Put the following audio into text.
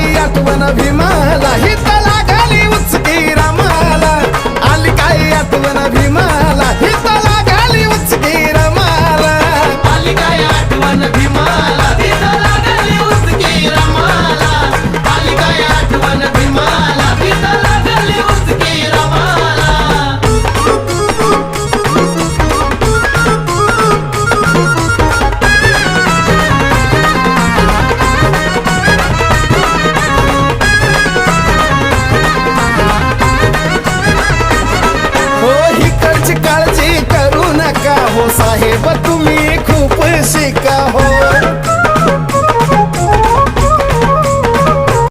काय आठवण भीमाला हित लागली उचकी रामाला आली काय आठवण भीमाला हित लागली उचकी रामाला आली काय आठवण भीमाला हित लागली उचकी रामाला आली काय आठवण भीमाला हित लागली उचकी रामाला हो हिकडची काळजी करू नका हो साहेब